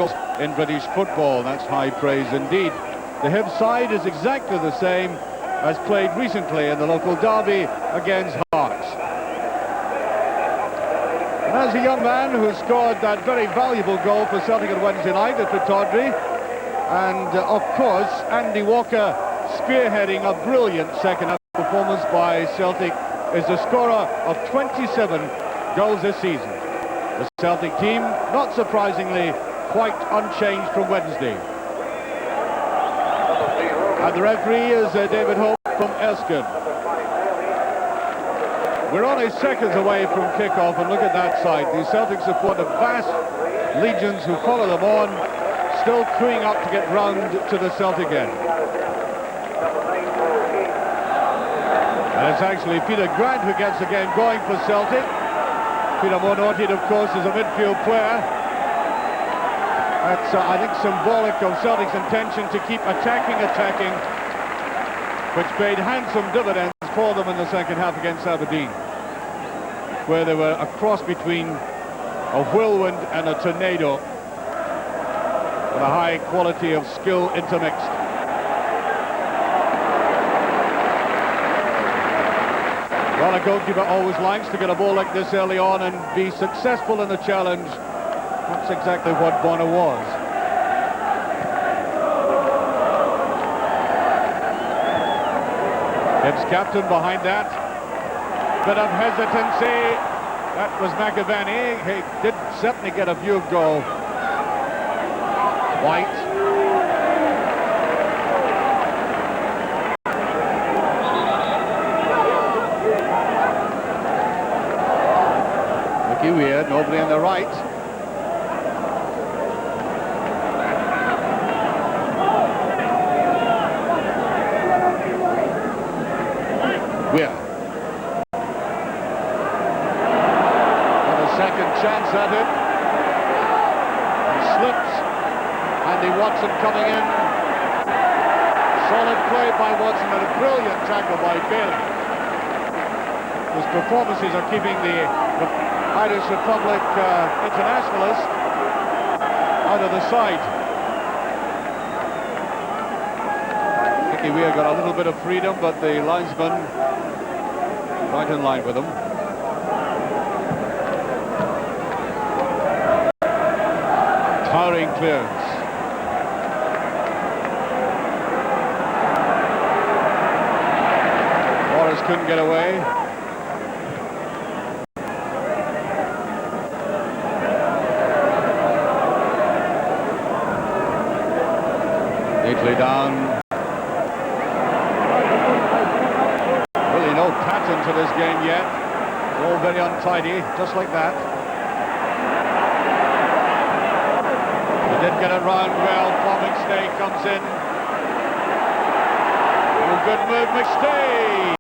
goals in British football. That's high praise indeed. The Hibs side is exactly the same as played recently in the local derby against Hearts. And as a young man who scored that very valuable goal for Celtic on Wednesday night at Pittodrie, and of course Andy Walker spearheading a brilliant second-half performance by Celtic, is the scorer of 27 goals this season. The Celtic team, not surprisingly, quite unchanged from Wednesday. And the referee is David Hope from Erskine. We're only seconds away from kick-off, and look at that side. The Celtic support of vast legions who follow them on, still queuing up to get round to the Celtic end. And it's actually Peter Grant who gets the game going for Celtic. Peter more noted, of course, is a midfield player. That's, I think, symbolic of Celtic's intention to keep attacking, which paid handsome dividends for them in the second half against Aberdeen, where they were a cross between a whirlwind and a tornado, with a high quality of skill intermixed. Well, a goalkeeper always likes to get a ball like this early on and be successful in the challenge. That's exactly what Bonner was. Hibs captain behind that. Bit of hesitancy. That was McAvaney. He did certainly get a view of goal. White. Looking weird, nobody on the right. Weir. And a second chance at it. He slips. Andy Watson coming in. Solid play by Watson and a brilliant tackle by Bailey. His performances are keeping the Irish Republic internationalist out of the side. Weir got a little bit of freedom, but the linesman right in line with him. Towering clearance. Morris couldn't get away. Neatly down. To this game yet. It's all very untidy, just like that. He did get it round well. McStay comes in. Oh, good move, McStay.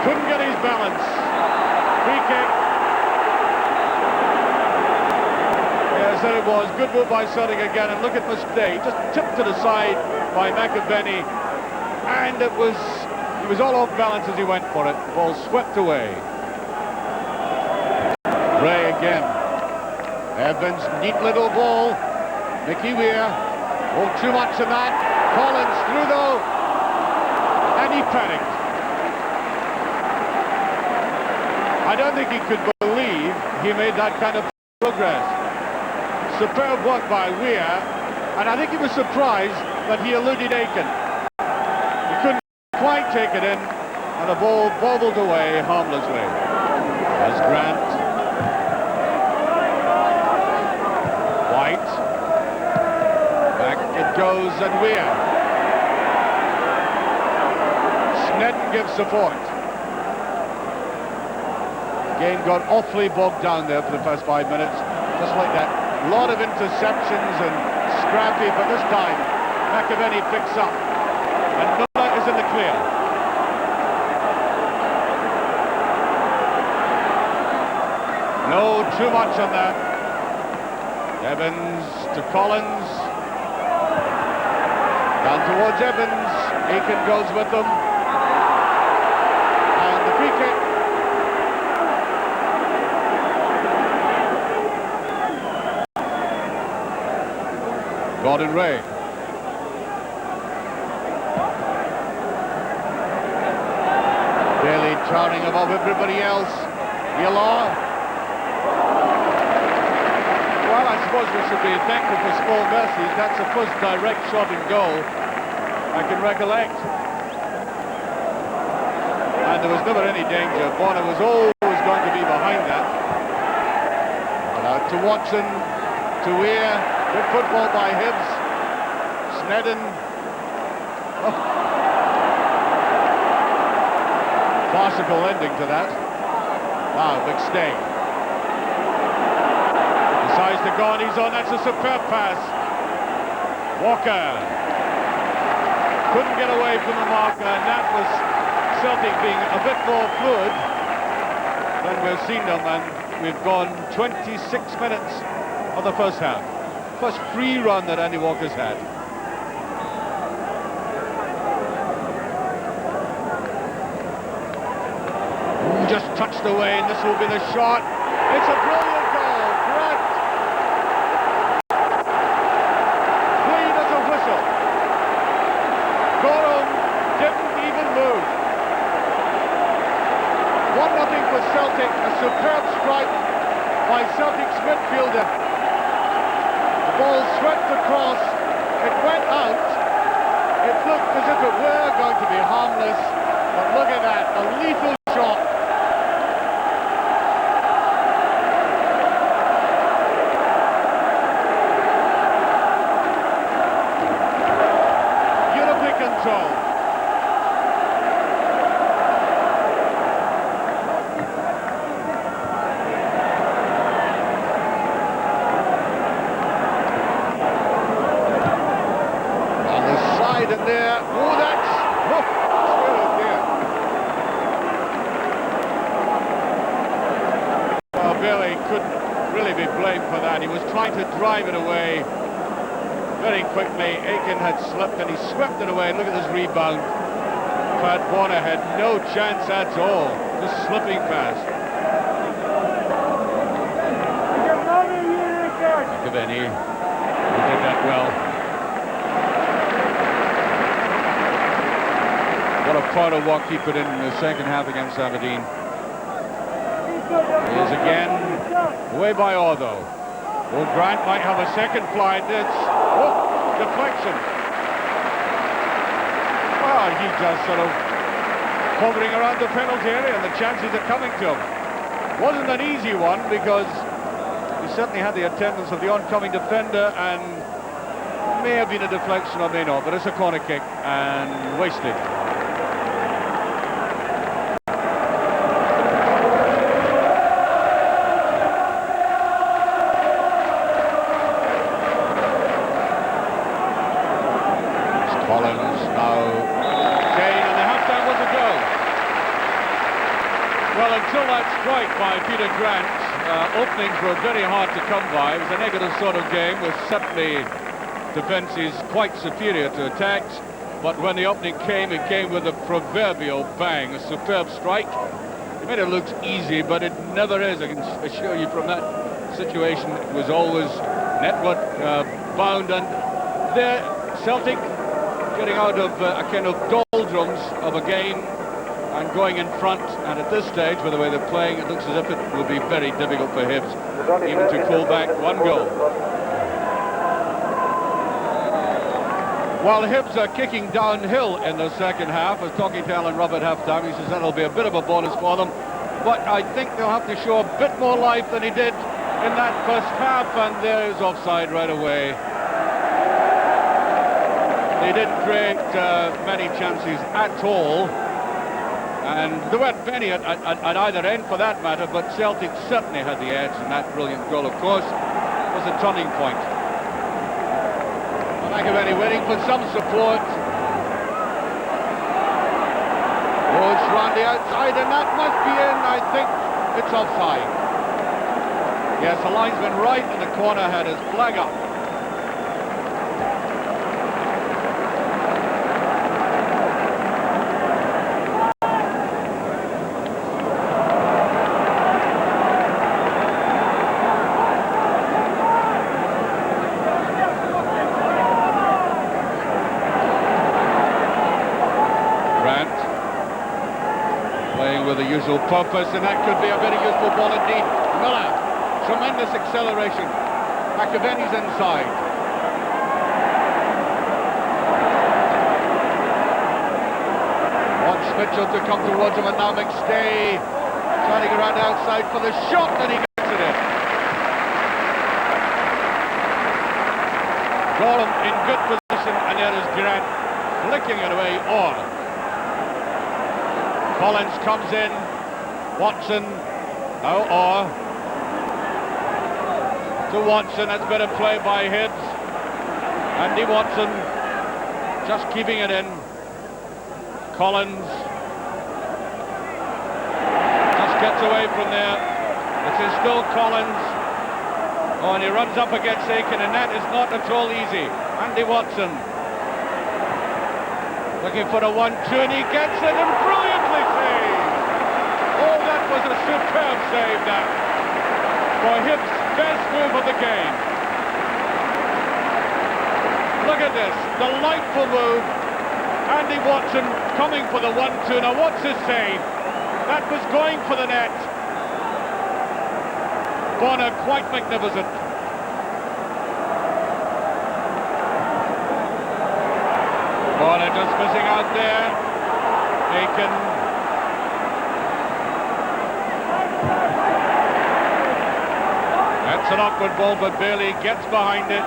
Couldn't get his balance. Free kick. Yes, there it was. Good move by Celtic again. And look at McStay. Just tipped to the side by McAvaney. And it was... He was all off balance as he went for it. The ball swept away. Ray again. Evans, neat little ball. Mickey Weir. Oh, too much of that. Collins through though. And he panicked. I don't think he could believe he made that kind of progress. Superb work by Weir. And I think he was surprised that he eluded Aiken. He couldn't quite take it in, and the ball bobbled away harmlessly. As Grant. White. Back it goes, and Weir. Snedden gives support. Game got awfully bogged down there for the first 5 minutes, just like that. A lot of interceptions and scrappy, but this time McAvaney picks up, and is in the clear. No, too much on that. Evans to Collins. Down towards Evans. Aiken goes with them. And the free kick. Gordon Ray. Bailey towering above everybody else. Yellow. Well, I suppose we should be thankful for small mercies. That's the first direct shot in goal I can recollect. And there was never any danger. Bonner was always going to be behind that. And out to Watson, to Weir. Good football by Hibs. Snedden. Oh. Farcical ending to that. Wow, big stay. Decides to go on his own. That's a superb pass. Walker couldn't get away from the marker, and that was Celtic being a bit more fluid than we've seen them, and we've gone 26 minutes of the first half. First free run that Andy Walker's had. Just touched away, and this will be the shot. It's a brilliant goal. Grant. Clean as a whistle. Gorham didn't even move. 1-0 for Celtic. A superb strike by Celtic's midfielder. The ball swept across. It went out. It looked as if it were going to be harmless. But look at that, a lethal shot. Drive it away very quickly. Aiken had slipped and he swept it away. Look at this rebound. Pat Bonner had no chance at all. Just slipping past. Cavani, he did that well. What a part of work he put in the second half against Aberdeen. He is again away by all though. Well, Grant might have a second flight. It's deflection. Well, he's just sort of hovering around the penalty area, and the chances are coming to him. Wasn't an easy one because he certainly had the attendance of the oncoming defender, and may have been a deflection or may not, but it's a corner kick and wasted. By Peter Grant, openings were very hard to come by. It was a negative sort of game with certainly defences quite superior to attacks, but when the opening came, it came with a proverbial bang, a superb strike. It made it look easy, but it never is. I can assure you from that situation, it was always network bound, and there Celtic getting out of a kind of doldrums of a game and going in front, and at this stage, with the way they're playing, it looks as if it will be very difficult for Hibs even to pull back one goal. While Hibs are kicking downhill in the second half, I was talking to Alan Rubb at half-time, he says that'll be a bit of a bonus for them, but I think they'll have to show a bit more life than he did in that first half, and there's offside right away. They didn't create many chances at all. And there weren't many at either end for that matter, but Celtic certainly had the edge, and that brilliant goal, of course, was a turning point. McAvenny waiting for some support. Oh, it's round the outside, and that must be in. I think it's offside. Yes, the linesman right in the corner had his flag up. serve the usual purpose, and that could be a very useful ball indeed. Miller, tremendous acceleration. McAvenny's inside. Wants Mitchell to come towards him, and now McStay trying to get around outside for the shot, and he gets it in. Gorham in good position, and there is Grant flicking it away. Collins comes in. Watson. Now to Watson. That's better play by Hibs. Andy Watson just keeping it in. Collins just gets away from there. This is still Collins. And he runs up against Aiken, and that is not at all easy. Andy Watson looking for the 1-2, and he gets it, and brilliantly saved. Oh, that was a superb save, that. For Hibs' best move of the game. Look at this, delightful move. Andy Watson coming for the 1-2. Now, what's his save? That was going for the net. Bonner quite magnificent. Bonner just missing out there. Aiken. That's an awkward ball, but Bailey gets behind it.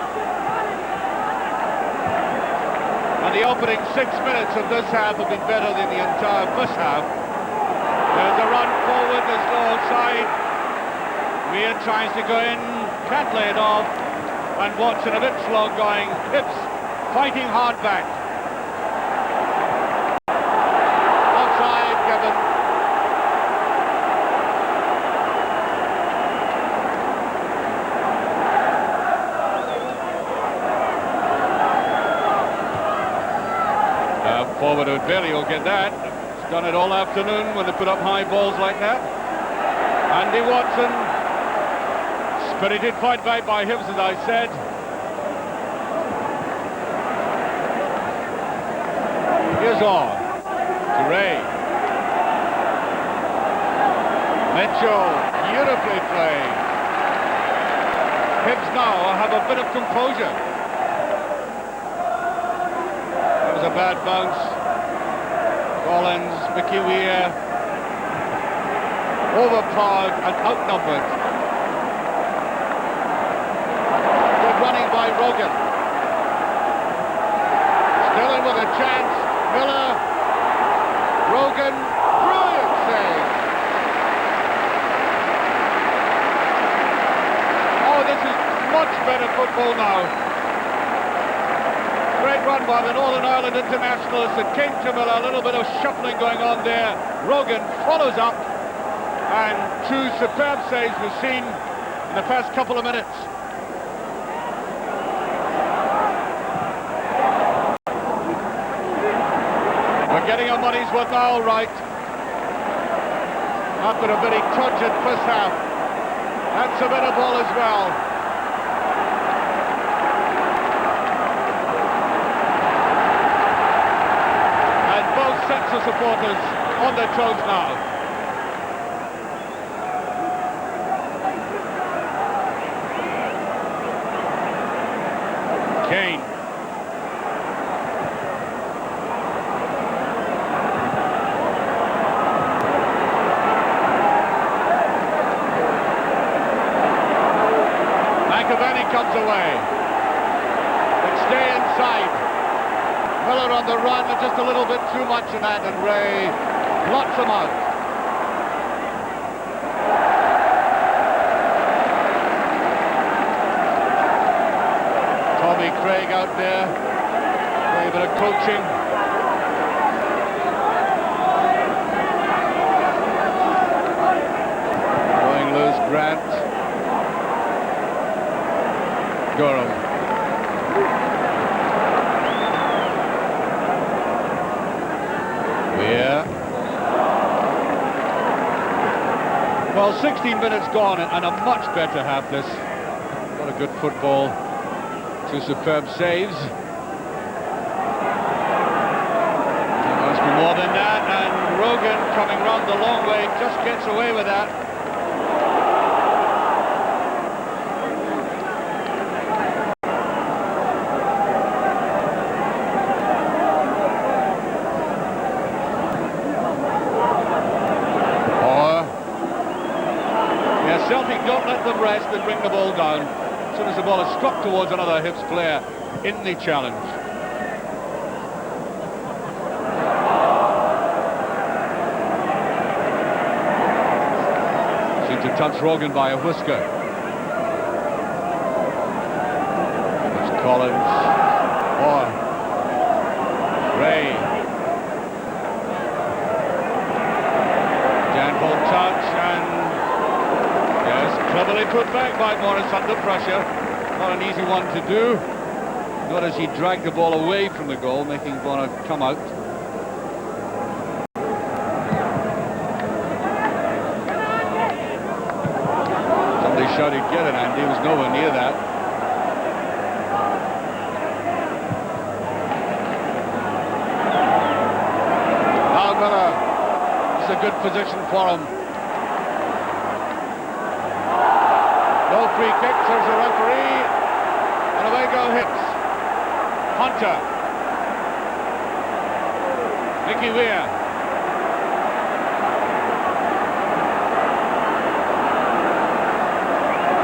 And the opening 6 minutes of this half have been better than the entire first half. There's a run forward, there's no offside. Weir tries to go in, can't lay it off, and Watson a bit slow going. Hibs fighting hard back. Offside given. Forward with Bailey will get that. He's done it all afternoon when they put up high balls like that. Andy Watson. Spirited fight back by Hibs, as I said. Here's on to Ray. Mitchell, beautifully played. Hibs now have a bit of composure. That was a bad bounce. Collins, Mickey Weir, overpowered and outnumbered. Running by Rogan. Still in with a chance. Miller. Rogan. Brilliant save. Oh, this is much better football now. Great run by the Northern Ireland internationalists. It came to Miller. A little bit of shuffling going on there. Rogan follows up. And two superb saves we've seen in the past couple of minutes. Getting our money's worth now, right? After a very turgid first half. That's a better ball as well. And both sets of supporters on their toes now. Kane. Comes away. McStay inside. Miller on the run, and just a little bit too much of that, and Ray blots him out. Tommy Craig out there. A bit of coaching. Going loose, Grant. Gorham. Weir. Well, 16 minutes gone and a much better half this. What a good football. Two superb saves. There must be more than that, and Rogan coming round the long way, just gets away with that. Celtic don't let them rest and bring the ball down as soon as the ball is struck towards another Hibs player in the challenge. Seemed to touch Rogan by a whisker. There's Collins. Ray. Gentle touch and cleverly put back by Morris under pressure. Not an easy one to do. Not as he dragged the ball away from the goal, making Bonner come out. Somebody shouted, "Get it," and he was nowhere near that. Now Miller. It's a good position for him. No free kicks, there's a referee, and away go Hibs. Hunter. Nicky Weir.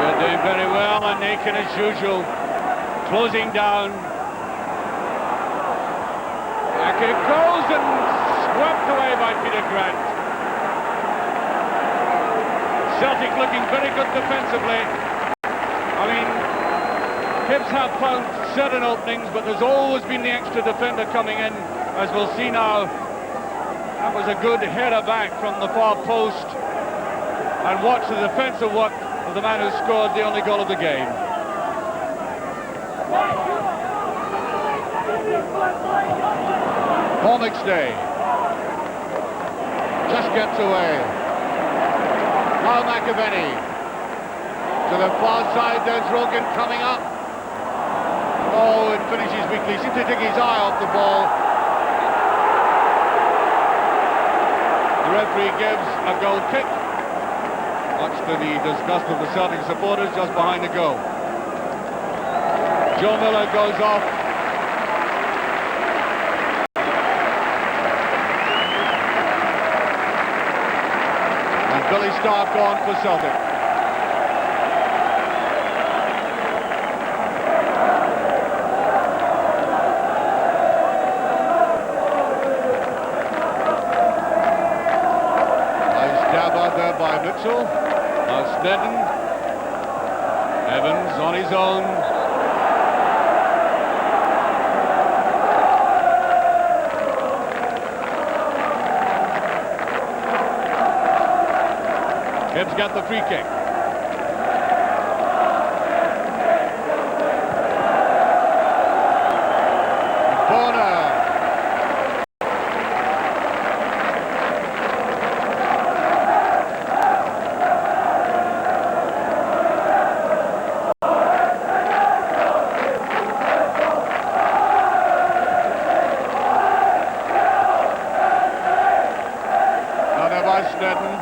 They're doing very well, and Aiken as usual, closing down. Back it goes and swept away by Peter Grant. Celtic looking very good defensively. I mean, Hibs have found certain openings, but there's always been the extra defender coming in, as we'll see now. That was a good header back from the far post. And watch the defensive work of the man who scored the only goal of the game. Paul McStay just gets away. Now McAvenny to the far side. There's Rogan coming up. Oh, it finishes weakly. Seems to take his eye off the ball. The referee gives a goal kick, much to the disgust of the Celtic supporters, just behind the goal. Joe Miller goes off. Billy Stark on for Celtic. Nice jab out there by Mitchell. Now Snedden. Evans on his own. Hibs got the free kick. Bonner. Now there by Snedden.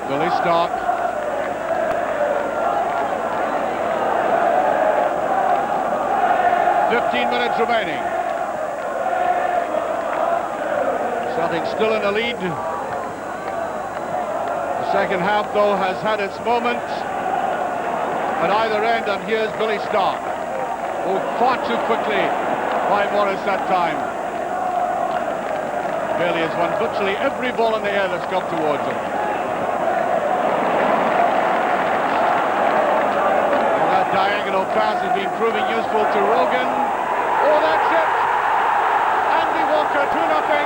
Billy Stark. "15 minutes remaining. Celtic still in the lead. The second half, though, has had its moments at either end, and here's Billy Stark. Oh, far too quickly by Morris that time. Bailey has won virtually every ball in the air that's come towards him. Diagonal pass has been proving useful to Rogan. Oh, that's it! Andy Walker, 2-0.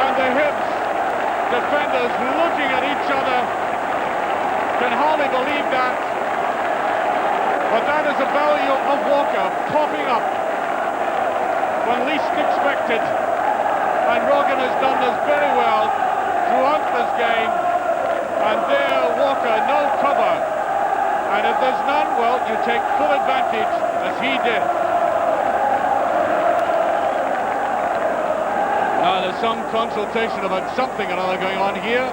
And the Hibs defenders looking at each other can hardly believe that. But that is the value of Walker popping up when least expected. And Rogan has done this very well throughout this game. And there, Walker, no cover. And if there's none, well, you take full advantage, as he did. Now, there's some consultation about something or other going on here.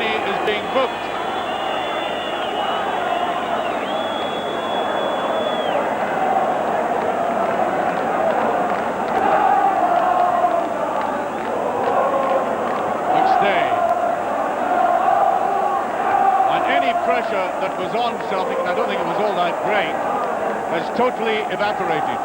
Is being booked. McStay. And any pressure that was on Celtic, and I don't think it was all that great, has totally evaporated.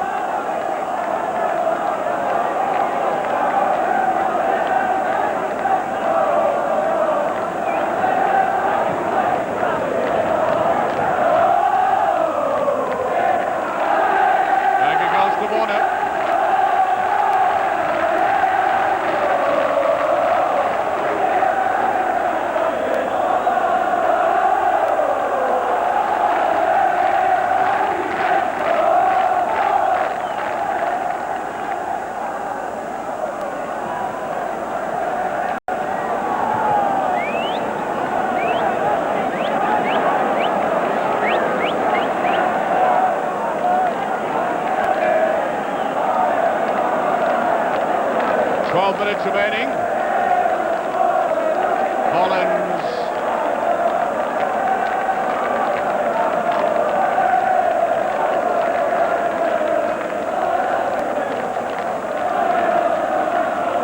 Minutes remaining. Collins.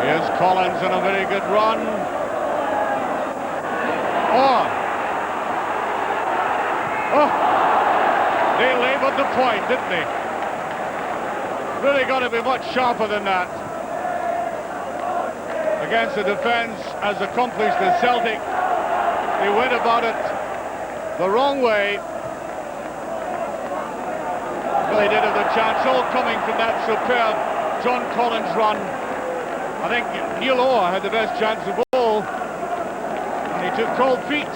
Here's Collins in a very good run. Oh! They laboured the point, didn't they? Really got to be much sharper than that. Against a defence as accomplished as Celtic. They went about it the wrong way. Well, they did have the chance, all coming from that superb John Collins run. I think Neil Orr had the best chance of all, and he took cold feet.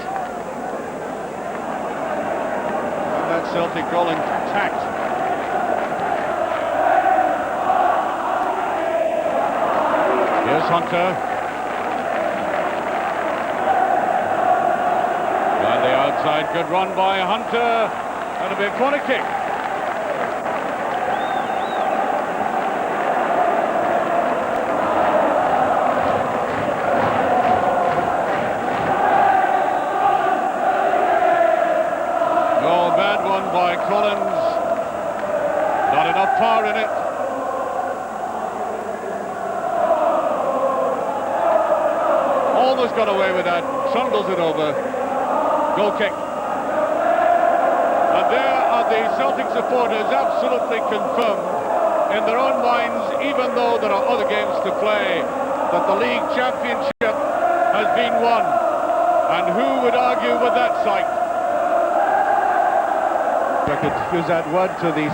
And that Celtic goal intact. Here's Hunter. And the outside, good run by Hunter. That'll be a corner kick. No, bad one by Collins. Not enough power in it. Almost got away with that, trundles it over. Goal kick. And there are the Celtic supporters absolutely confirmed in their own minds, even though there are other games to play, that the league championship has been won. And who would argue with that sight? I could use that word to the